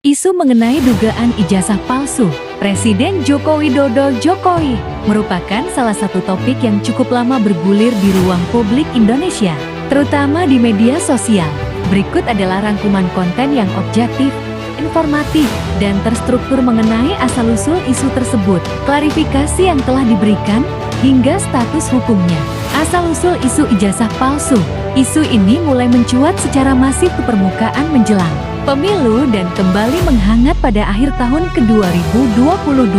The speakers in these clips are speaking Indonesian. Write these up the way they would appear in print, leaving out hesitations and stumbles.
Isu mengenai dugaan ijazah palsu Presiden Joko Widodo Jokowi merupakan salah satu topik yang cukup lama bergulir di ruang publik Indonesia, terutama di media sosial. Berikut adalah rangkuman konten yang objektif, informatif, dan terstruktur mengenai asal-usul isu tersebut, klarifikasi yang telah diberikan, hingga status hukumnya. Asal-usul isu ijazah palsu. Isu ini mulai mencuat secara masif ke permukaan menjelang pemilu dan kembali menghangat pada akhir tahun ke-2022.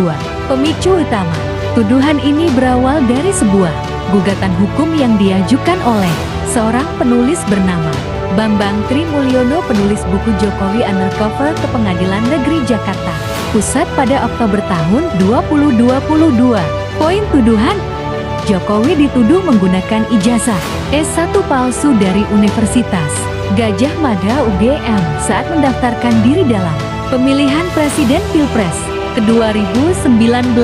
Pemicu utama tuduhan ini berawal dari sebuah gugatan hukum yang diajukan oleh seorang penulis bernama Bambang Trimulyono, penulis buku Jokowi Undercover, ke Pengadilan Negeri Jakarta Pusat pada Oktober tahun 2022. Poin tuduhan: Jokowi dituduh menggunakan ijazah S1 palsu dari Universitas Gadjah Mada UGM saat mendaftarkan diri dalam pemilihan Presiden Pilpres ke-2019.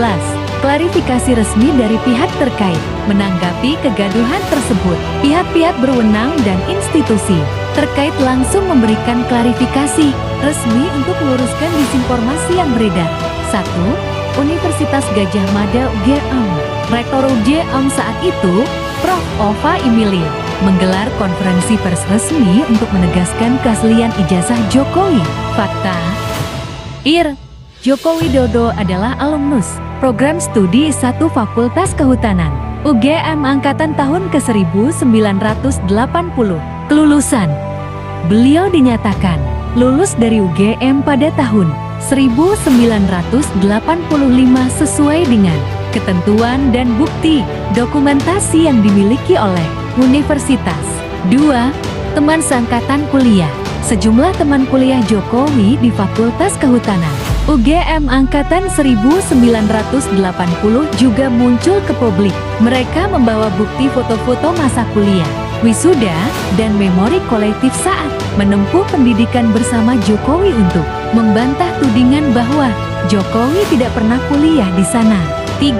Klarifikasi resmi dari pihak terkait menanggapi kegaduhan tersebut. Pihak-pihak berwenang dan institusi terkait langsung memberikan klarifikasi resmi untuk meluruskan disinformasi yang beredar. 1. Universitas Gadjah Mada UGM. Rektor UGM saat itu, Prof. Ova Imili, menggelar konferensi pers resmi untuk menegaskan keaslian ijazah Jokowi. Fakta: Joko Widodo adalah alumnus program studi S1 Fakultas Kehutanan UGM angkatan tahun ke-1980. Kelulusan: beliau dinyatakan lulus dari UGM pada tahun 1985 sesuai dengan ketentuan dan bukti dokumentasi yang dimiliki oleh Universitas. 2. Teman seangkatan kuliah. Sejumlah teman kuliah Jokowi di Fakultas Kehutanan UGM angkatan 1980 juga muncul ke publik. Mereka membawa bukti foto-foto masa kuliah, wisuda, dan memori kolektif saat menempuh pendidikan bersama Jokowi untuk membantah tudingan bahwa Jokowi tidak pernah kuliah di sana. 3.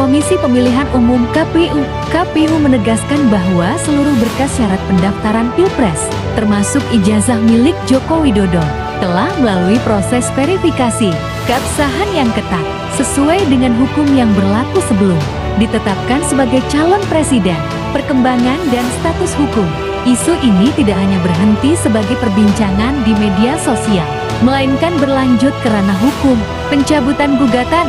Komisi Pemilihan Umum KPU menegaskan bahwa seluruh berkas syarat pendaftaran Pilpres, termasuk ijazah milik Joko Widodo, telah melalui proses verifikasi keabsahan yang ketat, sesuai dengan hukum yang berlaku sebelum ditetapkan sebagai calon presiden. Perkembangan dan status hukum. Isu ini tidak hanya berhenti sebagai perbincangan di media sosial, melainkan berlanjut ke ranah hukum. Pencabutan gugatan.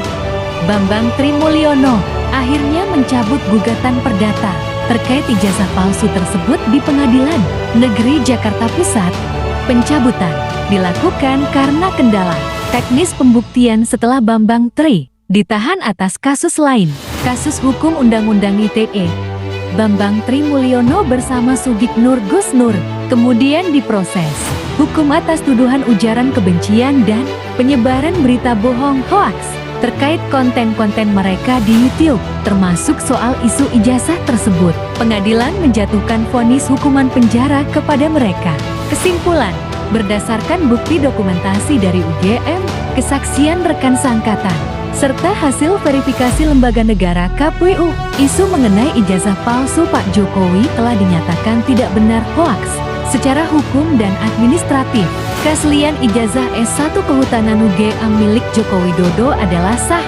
Bambang Trimulyono akhirnya mencabut gugatan perdata terkait ijazah palsu tersebut di Pengadilan Negeri Jakarta Pusat. Pencabutan dilakukan karena kendala teknis pembuktian setelah Bambang Tri ditahan atas kasus lain, kasus hukum Undang-Undang ITE. Bambang Trimulyono bersama Sugiknur Gusnur kemudian diproses hukum atas tuduhan ujaran kebencian dan penyebaran berita bohong (hoaks) terkait konten-konten mereka di YouTube, termasuk soal isu ijazah tersebut. Pengadilan menjatuhkan vonis hukuman penjara kepada mereka. Kesimpulan: berdasarkan bukti dokumentasi dari UGM, kesaksian rekan seangkatan, serta hasil verifikasi lembaga negara KPU, isu mengenai ijazah palsu Pak Jokowi telah dinyatakan tidak benar (hoaks) secara hukum dan administratif. Keaslian ijazah S1 Kehutanan UGM milik Joko Widodo adalah sah.